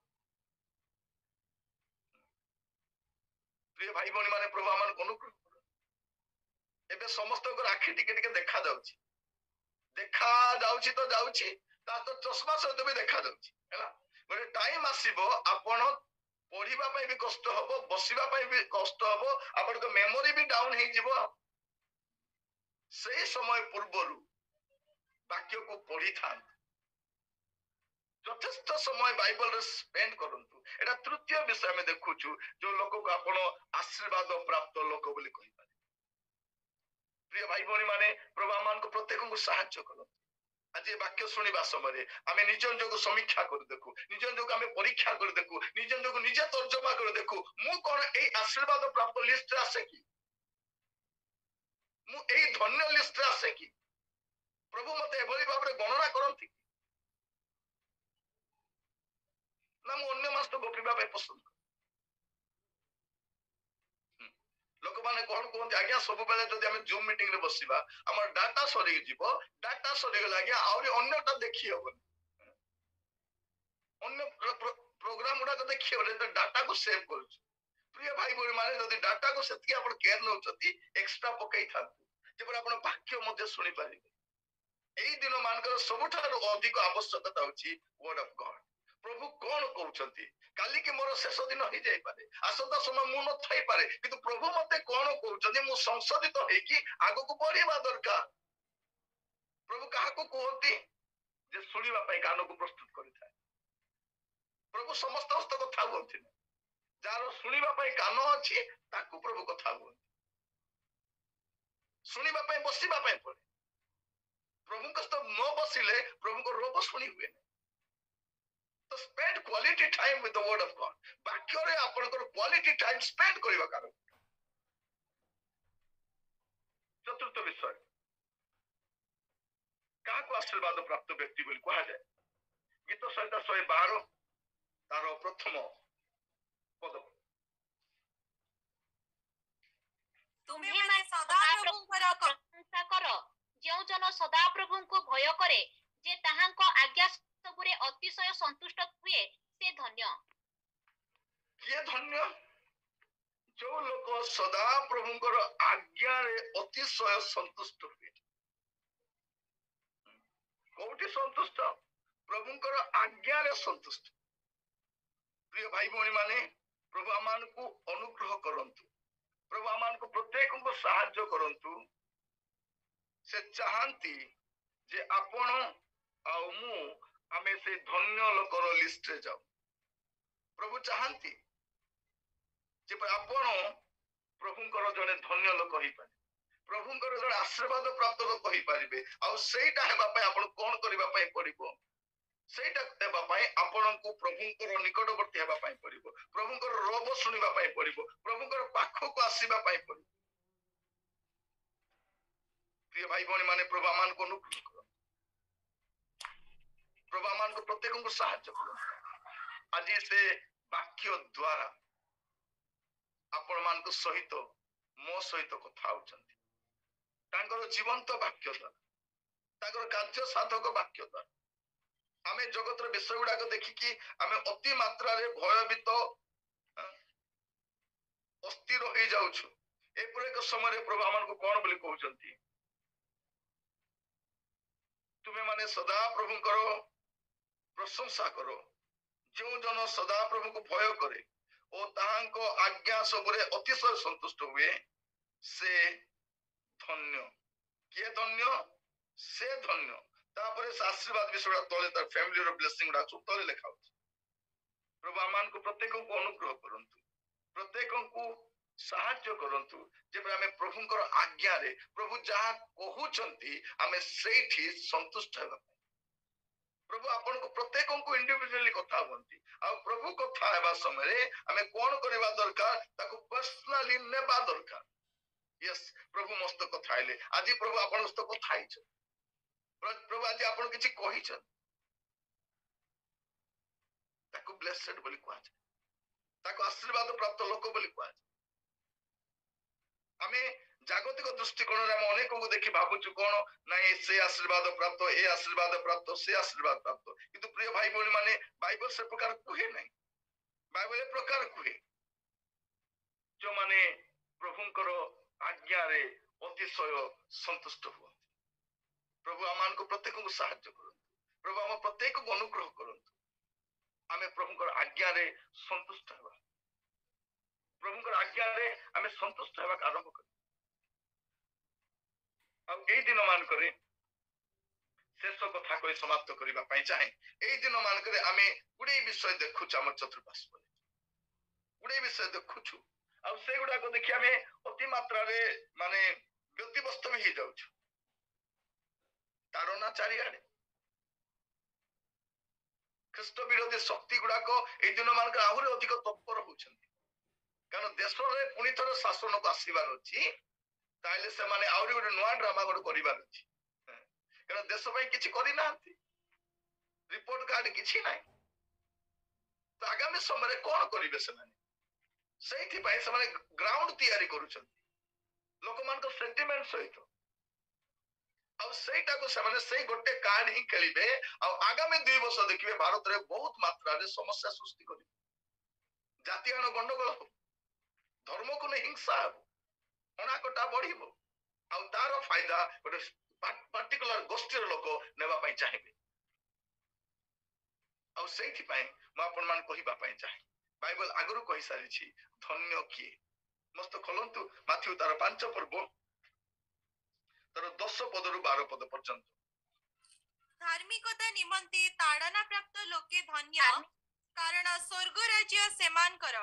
प्रिय भाई भणी माने प्रभु आमान अनुग्रह एबे समस्त को आखि टिके टिके देखा जाउची देखा जाउछि तो जाउछि ता तो चश्मा सहित भी देखा जाउछि हैला गोटे टाइम आसीबो आपण पढ़िबा पई भी कष्ट हबो बसिबा पई भी कष्ट हबो आपन मेमोरी भी डाउन हे जिवो से समय पूर्वरु वाक्य को पढ़ी था যথেষ্ট সময় বাইবেল স্পেন্ড করন্তু এটা তৃতীয় বিষয় আমি দেখুଛୁ जो लोक को आपण आशीर्वाद प्राप्त लोक बोली कहि पारे प्रिय भाई भौणी माने प्रभु मान को प्रत्येक को सहायता करନ୍ତୁ आज ये वाक्य सुनिबा समय आमे निज निजको समीक्षा कर देखु निज निजको आमे परीक्षा कर देखु निज निजको निजे तर्जमा कर देखु मु कोन एई आशीर्वाद प्राप्त लिस्ट रे आसे कि मु एई धन्य लिस्ट रे आसे कि प्रभु मते एभली भाबरे गणना करंती ना मु अन्य मास तो गोपिबा पे पसंद लोक माने कोन कोन आज्ञा सब बेले जदि हम जूम मीटिंग रे बसिबा हमर डाटा सरी जीवो डाटा सरी गला आज्ञा आउरी अन्यटा देखि हबन अन्य प्रोग्राम उडा को देखि हबले तो डाटा को सेव करू प्रिय भाई बोली माने जदि डाटा को सेतकी आपण केयर नउचती एक्स्ट्रा पकई था जेपर आपण वाक्य मध्ये सुनि पारिबे एई दिन मानकर सबठार अधिक आवश्यकता होची वर्ड ऑफ गॉड प्रभु कौन कहउचंती काली के मोर शेष दिन हो जाई पारे आसंता समय मु न थाई पारे किंतु प्रभु मते कौन कहउचंती मु संशोधित होई कि आगो को बढ़िबा दरकार प्रभु काहा को कहती जे सुनिबा पई कान को प्रस्तुत करिथा प्रभु समस्त हस्त कथा बोलथि जार सुनिबा पई कान अछि ताकू प्रभु कथा बोल सुनिबा पई बसिबा पई पड़े प्रभु कष्ट न बसिले प्रभु को रोब सुनी हुए तो spend quality time with the word of God वाक्य रे आपण को क्वालिटी टाइम स्पेंड करबा कारण चतुर्थ विषय का को आशीर्वाद प्राप्त व्यक्ति बोली कहा जाए गीत संहिता 112 तार प्रथम पद तुम्हें माने सदा प्रभुଙ୍କର प्रशंसा कर जेउ जन सदा प्रभु को भय करे जे ताहांको आज्ञा सबुरे अतिशय संतुष्ट हुए से धन्य किए धन्य जो लोक सदा प्रभुଙ୍କର आज्ञा रे अतिशय संतुष्ट हुए कोठी संतुष्ट प्रभुଙ୍କର आज्ञा रे संतुष्ट प्रिय भाई भौणी माने प्रभु आमान को अनुग्रह करंतु प्रभु आमान को प्रत्येक को सहायता करंतु से चाहंती जे आपण आ मु आमे से धन्य लोकर लिस्ट रे जाऊ प्रभु चाहंती जे आपण प्रभुଙ୍କର जने धन्य लोक होई पारे प्रभुଙ୍କର जने आशीर्वाद प्राप्त लोक होई पारिबे आ सेटा हेबा पय आपण कोन करिबा पय पड़िबो सेटा हेबा पय आपण को प्रभुଙ୍କର निकटवर्ती हेबा पय पड़िबो प्रभुଙ୍କର रोब सुनिबा पय पड़िबो प्रभुଙ୍କର पाखो को आसीबा पय पड़िबो प्रिय भाई भौणी माने प्रभु आमान को अनुग्रह करो प्रभु आमान को प्रत्येक को सहायता करो आज से वाक्य द्वारा आपण मान को सहित मो सहित कथा होचंती तांकर जीवंत वाक्य द्वारा तांकर कार्य साधक वाक्य द्वारा आमे जगत रे विषय गुडा को देखि कि आमे अति मात्रा रे भयभीत अस्थिर हो जाउछु ए पर एक समय रे प्रभु आमान को कोन बोली कहउचंती तुमे माने सदा प्रभु करो प्रशंसा करो जो जन सदा प्रभु को भय करे और ताहांको आज्ञा सबरे अतिशय संतुष्ट हुए से धन्य किए धन्य से धन्य तापर आशीर्वाद विषय तले तार फैमिली रो ब्लेसिंग रा सब तले लिखा होछ प्रभु आमान को प्रत्येक को अनुग्रह करंतु प्रत्येक को सहायता करंतु जे आमे प्रभुଙ୍କର आज्ञा रे प्रभु जहा कहउचंती आमे सेठी संतुष्ट हेबा प्रभु आपण को प्रत्येक को इंडिविजुअली कथा होंती आ प्रभु कथा हेबा समय रे आमे कोन करबा दरकार ताको पर्सनली नेबा दरकार यस प्रभु मस्त कथा आइले आज प्रभु आपण मस्त कथा आइछ प्रभु आज आपण किछि कहिछ ताको ब्लेसेड बोली कहै ताको आशीर्वाद प्राप्त लोक बोली कहै आमे जागतिक दृष्टिकोण रे हम अनेक को देखि भाबुछु कोन नाही से आशीर्वाद प्राप्त ए आशीर्वाद प्राप्त से आशीर्वाद प्राप्त किंतु प्रिय भाई भौणी माने बाइबल से प्रकार कुहे नाही बाइबल ए प्रकार कुहे जो माने प्रभुଙ୍କର आज्ञा रे अतिशय संतुष्ट हुआ प्रभु आम प्रत्येक को साहाय्य करंतु प्रभु आम प्रत्येक को अनुग्रह करंतु आमे प्रभु आज्ञा रे संतुष्ट हेबा प्रभु आज्ञा रे आमे संतुष्ट हेबा आरंभ कर आ दिन मान करे शेष कथा कही समाप्त करने चाहे यही दिन मानक आमे गुड़े विषय देखु आम चतुर्पार्श्व गुड़े विषय देखुछु आ से गुड़ा को देखि आमे अति मात्रा रे माने व्यतिव्यस्त भी हो जाउछु तारना चारिआडे ख्रीष्ट विरोधी शक्ति गुड़ा को ए दिन मानक आहुरी अधिक तत्पर होउछन्ति कारण देश रे पुनी थर शासन को आसीबार अछि ताइले से माने आहुरी गोटे नुआ ड्रामा गोटे करिबार अछि कारण देश भाई किछि करि नांती रिपोर्ट कार्ड किछि नाही तो आगामी समय रे कोन करिवे से माने सेठी भाई से माने ग्राउंड तैयारी करूछन्ति लोक मान को सेंटिमेंट सहित अब सेटा को से माने सेई गोटे कार्ड ही खेलिबे आ आगामी 2 वर्ष देखिबे भारत रे बहुत मात्रा रे समस्या सृष्टि करिबे जातीय गंडगोल हो धर्म को ने हिंसा हो अणाकटा बढ़िबो आ तार फायदा गोटे पार्टिकुलर गोष्ठी लोक नेबा पई चाहिबे आ सेठी पई म आपन मान कहिबा पई चाहे बाइबल आगरु कहि सारी छी धन्य किए मस्त खोलंतु माथ्यू तार 5 पर्व तार 10 पद रु 12 पद पर्यंत धार्मिकता निमंते ताड़ना प्राप्त लोके धन्य कारण स्वर्ग राज्य सेमानकर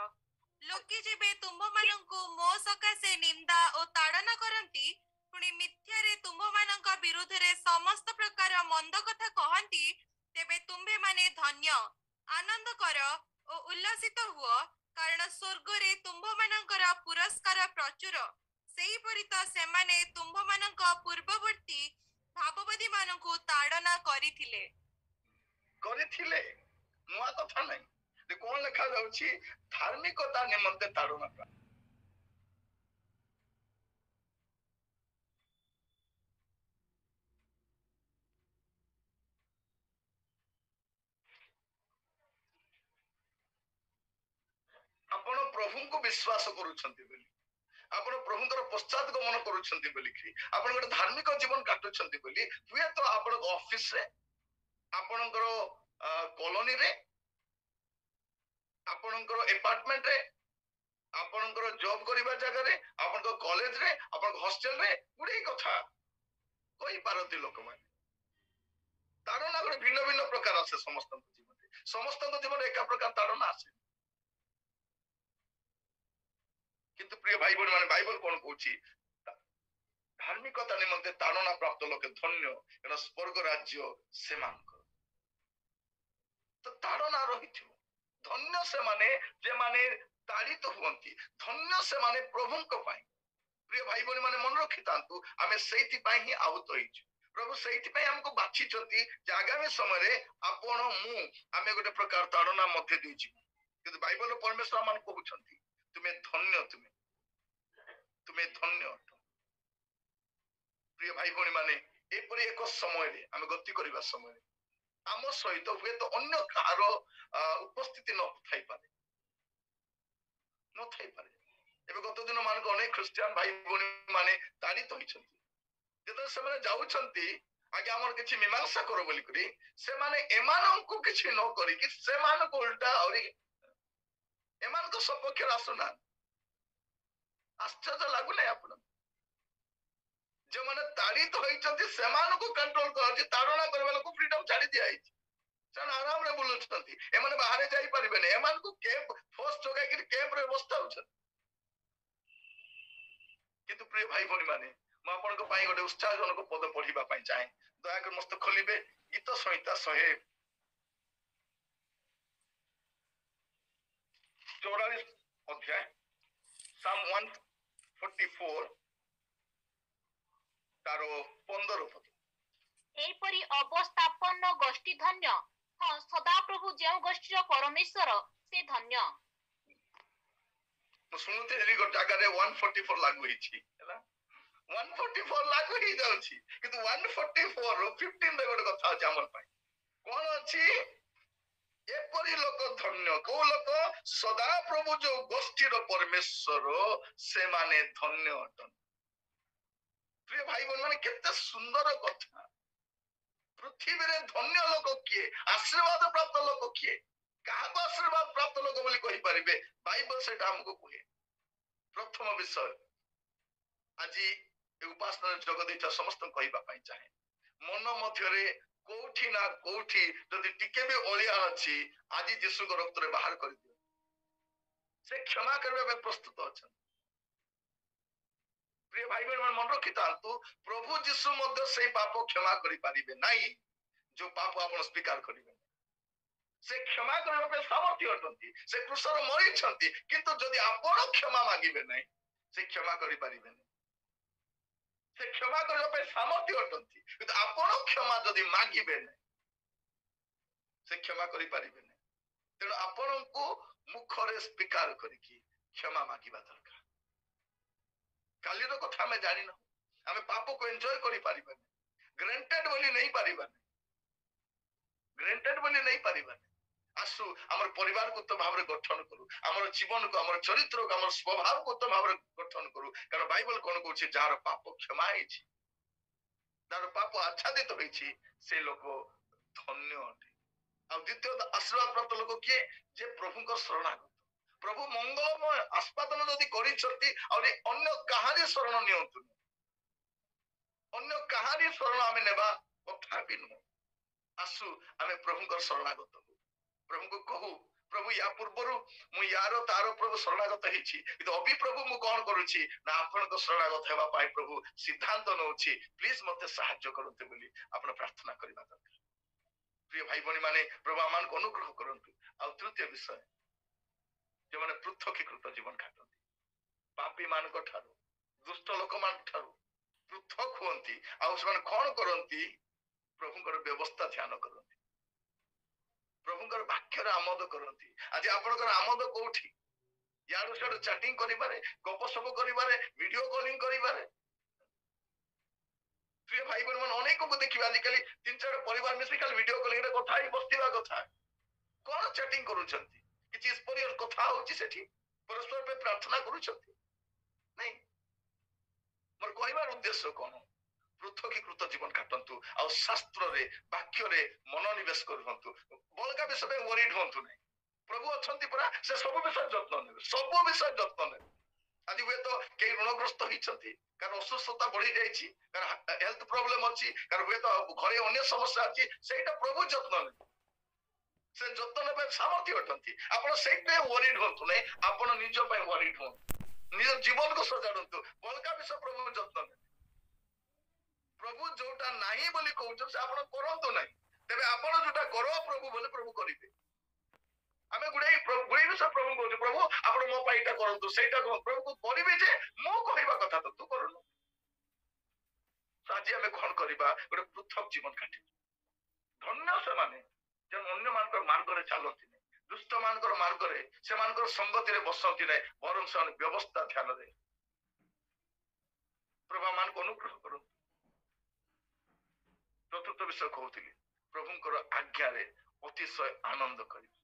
लोके जेबे तुंभ मानंकु मो सकासे निंदा ओ ताड़ना करंती पुणी मिथ्या रे तुंभ मानंक विरुद्ध रे समस्त प्रकार मंद कथा कहंती तेबे तुम्भे माने धन्य आनंद कर ओ उल्लासित हुओ कारण स्वर्ग रे तुंभ मानंकर पुरस्कार प्रचुर सेही परि त सेमाने तुंभ मानंक पूर्ववर्ती भाववादी मानंकु ताड़ना करिथिले नुआ कथा नहीं जे कोन लिखा जाउची धार्मिकता निमंते ताड़ना प्राप्त आपण प्रभु को विश्वास करूछंती बोली आपण प्रभुंकर पश्चात गमन करूछंती बोली कि आपण गोटे धार्मिक जीवन काटुछंती बोली हुए तो आपण ऑफिस रे आपणकर कॉलोनी रे आपणकर अपार्टमेंट रे आपणकर जॉब करिबा जगह रे आपणकर कॉलेज रे आपण हॉस्टल रे गुडे कथा कोई पारती लोक माने तारना गोटे भिन्न भिन्न प्रकार आसे समस्त जीवन एका प्रकार तारना आसे किंतु प्रिय भाई बहन माने बाइबल कोन कहूची धार्मिकता निमंते ताड़ना प्राप्त लोके धन्य कारण स्वर्ग राज्य सेमानकर तो ताड़ना रहिथिबो धन्य से माने जे माने ताड़ित हुअंती धन्य से माने प्रभुंक पाई प्रिय भाई बहन माने मन रखितांतु आमे सेठी पाई ही आहुत होइछु प्रभु सेठी पाई हमको बाछि चंती जे आगामी समय रे आपण मु आमे गोटे प्रकार ताड़ना मध्य देछि किंतु बाइबल परमेश्वर मान कहउछंती तुम्हें धन्य तुम्हें धन्य प्रिय भाई भौणी माने एपरि एक समय रे आमे गति करिबा समय आम सहित हुए तो अन्य कार उपस्थिति न थाई पारे एबे गत दिन मान अनेक ख्रिस्टियन भाई भौणी माने ताड़ित होइछंती जेतो से माने जाउछंती आगे हमर किछि मीमांसा करो बोली करी से माने एमानंकु किछि न करी कि से मान को उल्टा औरी एमान को सपक्ष आसुना आश्चर्य लागु नै आपण जे माने ताड़ित होइछंती से मान को कंट्रोल करछि ताड़ना करबा को फ्रीडम छाड़ी दिया आइछि सन आराम रे बुलुछंती एमाने बाहर जाई परिबे नै एमान को कैंप फोर्स जोगाई कि कैंप रे बस्ता होछ किंतु प्रिय भाई भौणी माने म आपण को पाई गोटे उत्साहजनक पद पढिबा पई चाहे दया कर मस्त खोलिबे गीत संहिता 144 अध्याय साम 144 तारो 15 पद एई परी अवस्थापन्न गोष्ठी धन्य हां सदा प्रभु जेउ गोष्ठीर परमेश्वर से धन्य म सुनते एली गो जागा रे 144 लागू हिची हैला 144 लागू ही जाउची किंतु 144 रो 15 रे गोटे कथा अछि हमर पई कोन अछि एपरी लोक धन्य को लोक सदा प्रभु जो गोष्ठीर परमेश्वर से माने धन्य अटन प्रिय भाई बहन माने केते सुंदर कथा ପୃଥିବୀରେ ଧନ୍ୟ ଲୋକ କିଏ, ଆଶୀର୍ବାଦ ପ୍ରାପ୍ତ ଲୋକ କିଏ, କାହାକୁ ଆଶୀର୍ବାଦ ପ୍ରାପ୍ତ ଲୋକ ବୋଲି କହିପାରିବେ? ବାଇବଲ ସେଟା ଆମକୁ କୁହେ। ପ୍ରଥମ ବିଷୟ ଆଜି ଏ ଉପାସନାରେ ଯୋଗ ଦେଇଥିବା ସମସ୍ତଙ୍କୁ କହିବା ପାଇଁ ଚାହେଁ, ମନ ମଧ୍ୟରେ କୋଉଠି ନା କୋଉଠି ଯଦି ଟିକେ ବି ଅଳିଆ ଅଛି, ଆଜି ଯୀଶୁଙ୍କ ରକ୍ତରେ ବାହାର କରିଦିଅ। ସେ କ୍ଷମା କରିବା ପାଇଁ ପ୍ରସ୍ତୁତ ଅଛନ୍ତି। ପ୍ରିୟ ଭାଇ ଭଉଣୀ ମନେ ରଖିଥାନ୍ତୁ, ପ୍ରଭୁ ଯୀଶୁ ମଧ୍ୟ ସେଇ ପାପ କ୍ଷମା କରିପାରିବେ ନାହିଁ ଯୋଉ ପାପ ଆପଣ ସ୍ୱୀକାର କରିବେ। ସେ କ୍ଷମା କରିବା ପାଇଁ ସାମର୍ଥ୍ୟ ଅଟନ୍ତି, ସେ କ୍ରୁଶରେ ମରିଛନ୍ତି, କିନ୍ତୁ ଯଦି ଆପଣ କ୍ଷମା ମାଗିବେ ନାହିଁ, ସେ କ୍ଷମା କରିପାରିବେନି। ସେ କ୍ଷମା କରିବା ପାଇଁ ସାମର୍ଥ୍ୟ ଅଟନ୍ତି, କିନ୍ତୁ ଆପଣ କ୍ଷମା ଯଦି ମାଗିବେ ନାହିଁ, ସେ କ୍ଷମା କରିପାରିବେନି। ତେଣୁ ଆପଣଙ୍କୁ ମୁଖରେ ସ୍ୱୀକାର କରିକି କ୍ଷମା ମାଗିବା ଦରକାର। କାଲିର କଥା ଆମେ ଜାଣିନାହୁଁ, ଆମେ ପାପକୁ ଏନ୍ଜୟ କରିପାରିବାନି, ଗ୍ରାଣ୍ଟେଡ ବୋଲି ନେଇପାରିବାନି, ଗ୍ରାଣ୍ଟେଡ ବୋଲି ନେଇପାରିବାନି। ଆସୁ ଆମର ପରିବାରକୁ ଉତ୍ତମ ଭାବରେ ଗଠନ କରୁ, ଆମର ଜୀବନକୁ, ଆମର ଚରିତ୍ରକୁ, ଆମର ସ୍ୱଭାବକୁ ଉତ୍ତମ ଭାବରେ ଗଠନ କରୁ। କାରଣ ବାଇବଲ କଣ କହୁଛି, ଯାହାର ପାପ କ୍ଷମା ହେଇଛି, ଯାହାର ପାପ ଆଚ୍ଛାଦିତ ହେଇଛି, ସେ ଲୋକ ଧନ୍ୟ ଅଟେ। ଆଉ ଦ୍ୱିତୀୟ ଆଶୀର୍ବାଦ ପ୍ରାପ୍ତ ଲୋକ କିଏ? ଯେ ପ୍ରଭୁଙ୍କ ଶରଣାଗତ। ପ୍ରଭୁ ମଙ୍ଗଳମୟ ଆସ୍ପାଦନ ଯଦି କରିଛନ୍ତି, ଆହୁରି ଅନ୍ୟ କାହାରି ଶରଣ ନିଅନ୍ତୁନି, ଅନ୍ୟ କାହାରି ଶରଣ ଆମେ ନେବା କଥା ବି ନୁହଁ। ଆସୁ ଆମେ ପ୍ରଭୁଙ୍କର ଶରଣାଗତ ହଉ, ପ୍ରଭୁଙ୍କୁ କହୁ, ପ୍ରଭୁ ୟା ପୂର୍ବରୁ ମୁଁ ୟାର ତାର ପ୍ରଭୁ ଶରଣାଗତ ହେଇଛି, କିନ୍ତୁ ଅବିପ୍ରଭୁ ମୁଁ କଣ କରୁଛି ନା ଆପଣଙ୍କ ଶରଣାଗତ ହେବା ପାଇଁ ପ୍ରଭୁ ସିଦ୍ଧାନ୍ତ ନଉଛି, ପ୍ଲିଜ ମତେ ସାହାଯ୍ୟ କରନ୍ତୁ ବୋଲି ଆପଣ ପ୍ରାର୍ଥନା କରିବା ଦରକାର। ପ୍ରିୟ ଭାଇ ଭଉଣୀ ମାନେ, ପ୍ରଭୁ ଆମମାନଙ୍କୁ ଅନୁଗ୍ରହ କରନ୍ତୁ। ଆଉ ତୃତୀୟ ବିଷୟ, ଯେଉଁମାନେ ପୃଥକୀକୃତ ଜୀବନ କାଟନ୍ତି, ପାପୀ ମାନଙ୍କ ଠାରୁ, ଦୁଷ୍ଟ ଲୋକମାନଙ୍କ ଠାରୁ ପୃଥକ ହୁଅନ୍ତି, ଆଉ ସେମାନେ କଣ କରନ୍ତି? ପ୍ରଭୁଙ୍କର ବ୍ୟବସ୍ଥା ଧ୍ୟାନ କରନ୍ତି, ପ୍ରଭୁଙ୍କର ବାକ୍ୟରେ ଆମୋଦ କରନ୍ତି। ଆଜି ଆପଣଙ୍କର ଆମୋଦ କୋଉଠି? ୟାଡୁ ସିଆଡୁ ଚାଟିଂ କରିବାରେ, ଗପସପ କରିବାରେ, ଭିଡିଓ କଲିଂ କରିବାରେ। ପ୍ରିୟ ଭାଇ ଭଉଣୀ ମାନେ, ଅନେକଙ୍କୁ ଦେଖିବେ ଆଜିକାଲି 3-4 ପରିବାର ମିଶି ଖାଲି ଭିଡିଓ କଲିଂରେ କଥା ହେଇ ବସିଥିବା କଥା। କଣ ଚାଟିଂ କରୁଛନ୍ତି? କିଛି ସ୍ପରିୟର କଥା ହଉଛି ସେଠି? ପରସ୍ପର ପାଇଁ ପ୍ରାର୍ଥନା କରୁଛନ୍ତି? ନାଇଁ। ମୋର କହିବାର ଉଦ୍ଦେଶ୍ୟ କଣ? ପୃଥକୀକୃତ ଜୀବନ କାଟନ୍ତୁ, ଆଉ ଶାସ୍ତ୍ରରେ, ବାକ୍ୟରେ ମନୋନିବେଶ କରନ୍ତୁ। ବଳକା ବିଷୟ ପାଇଁ ୱରିଡ୍ ହୁଅନ୍ତୁ ନାହିଁ। ପ୍ରଭୁ ଅଛନ୍ତି ପରା, ସେ ସବୁ ବିଷୟ ଯତ୍ନ ନେବେ, ସବୁ ବିଷୟ ଯତ୍ନ ନେବେ। ଆଜି ହୁଏତ କେହି ଋଣଗ୍ରସ୍ତ ହେଇଛନ୍ତି, କାରଣ ଅସୁସ୍ଥତା ବଢି ଯାଇଛି, କାରଣ ହେଲ୍ଥ ପ୍ରୋବ୍ଲେମ ଅଛି, କାରଣ ହୁଏତ ଘରେ ଅନ୍ୟ ସମସ୍ୟା ଅଛି, ସେଇଟା ପ୍ରଭୁ ଯତ୍ନ ନେବେ। ସେ ଯତ୍ନ ନେବା ସାମର୍ଥ୍ୟ ଅଟନ୍ତି। ଆପଣ ସେଇଥିପାଇଁ ୱରିଡ୍ ହୁଅନ୍ତୁ ନାହିଁ, ଆପଣ ନିଜ ପାଇଁ ୱରିଡ୍ ହୁଅନ୍ତୁ, ନିଜ ଜୀବନକୁ ସଜାଡ଼ନ୍ତୁ। ବଳକା ବିଷୟ ପ୍ରଭୁ ଯତ୍ନ ନେବେ। ପ୍ରଭୁ ଯୋଉଟା ନାହିଁ ବୋଲି କହୁଛନ୍ତି, ସେ ଆପଣ କରନ୍ତୁ ନାହିଁ, ତେବେ ଆପଣ ଯୋଉଟା କର ପ୍ରଭୁ ବୋଲି ପ୍ରଭୁ କରିବେ। ଆମେ ଗୁଡାଏ ବିଷୟ ପ୍ରଭୁ କହୁଛୁ, ପ୍ରଭୁ ଆପଣ ମୋ ପାଇଁ ଏଇଟା କରନ୍ତୁ, ସେଇଟା ପ୍ରଭୁକୁ କରିବେ, ଯେ ମୁଁ କହିବା କଥା ତ ତୁ କରୁନୁ। ଆଜି ଆମେ କଣ କରିବା? ଗୋଟେ ପୃଥକ ଜୀବନ କାଟିବା। ଧନ୍ୟ ସେମାନେ ଯେ ଅନ୍ୟମାନଙ୍କର ମାର୍ଗରେ ଚାଲନ୍ତି ନାହିଁ, ଦୁଷ୍ଟ ମାନଙ୍କର ମାର୍ଗରେ, ସେମାନଙ୍କର ସଙ୍ଗତିରେ ବସନ୍ତି ନାହିଁ, ବରଂ ସେମାନେ ବ୍ୟବସ୍ଥା ଧ୍ୟାନ ଦେବେ। ପ୍ରଭୁ ମାନଙ୍କୁ ଅନୁଗ୍ରହ କରନ୍ତୁ। ଚତୁର୍ଥ ବିଷୟ କହୁଥିଲି, ପ୍ରଭୁଙ୍କର ଆଜ୍ଞାରେ ଅତିଶୟ ଆନନ୍ଦ କରିବା,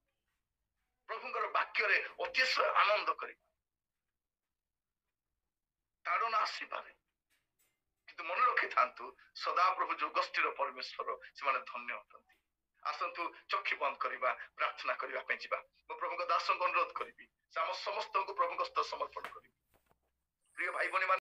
ପ୍ରଭୁଙ୍କର ବାକ୍ୟରେ ଅତିଶୟ ଆନନ୍ଦ କରିବା। ତାଡ଼ନା ଆସିପାରେ, କିନ୍ତୁ ମନେ ରଖିଥାନ୍ତୁ, ସଦାପ୍ରଭୁ ଯୋଗସ୍ଥିର ପରମେଶ୍ୱର, ସେମାନେ ଧନ୍ୟ ଅଟନ୍ତି। ଆସନ୍ତୁ ଚକ୍ଷୁ ବନ୍ଦ କରିବା, ପ୍ରାର୍ଥନା କରିବା ପାଇଁ ଯିବା। ମୁଁ ପ୍ରଭୁଙ୍କ ଦାସଙ୍କୁ ଅନୁରୋଧ କରିବି, ସେ ଆମ ସମସ୍ତଙ୍କୁ ପ୍ରଭୁଙ୍କ ହସ୍ତରେ ସମର୍ପଣ କରିବି। ପ୍ରିୟ ଭାଇ ଭଉଣୀ ମାନେ,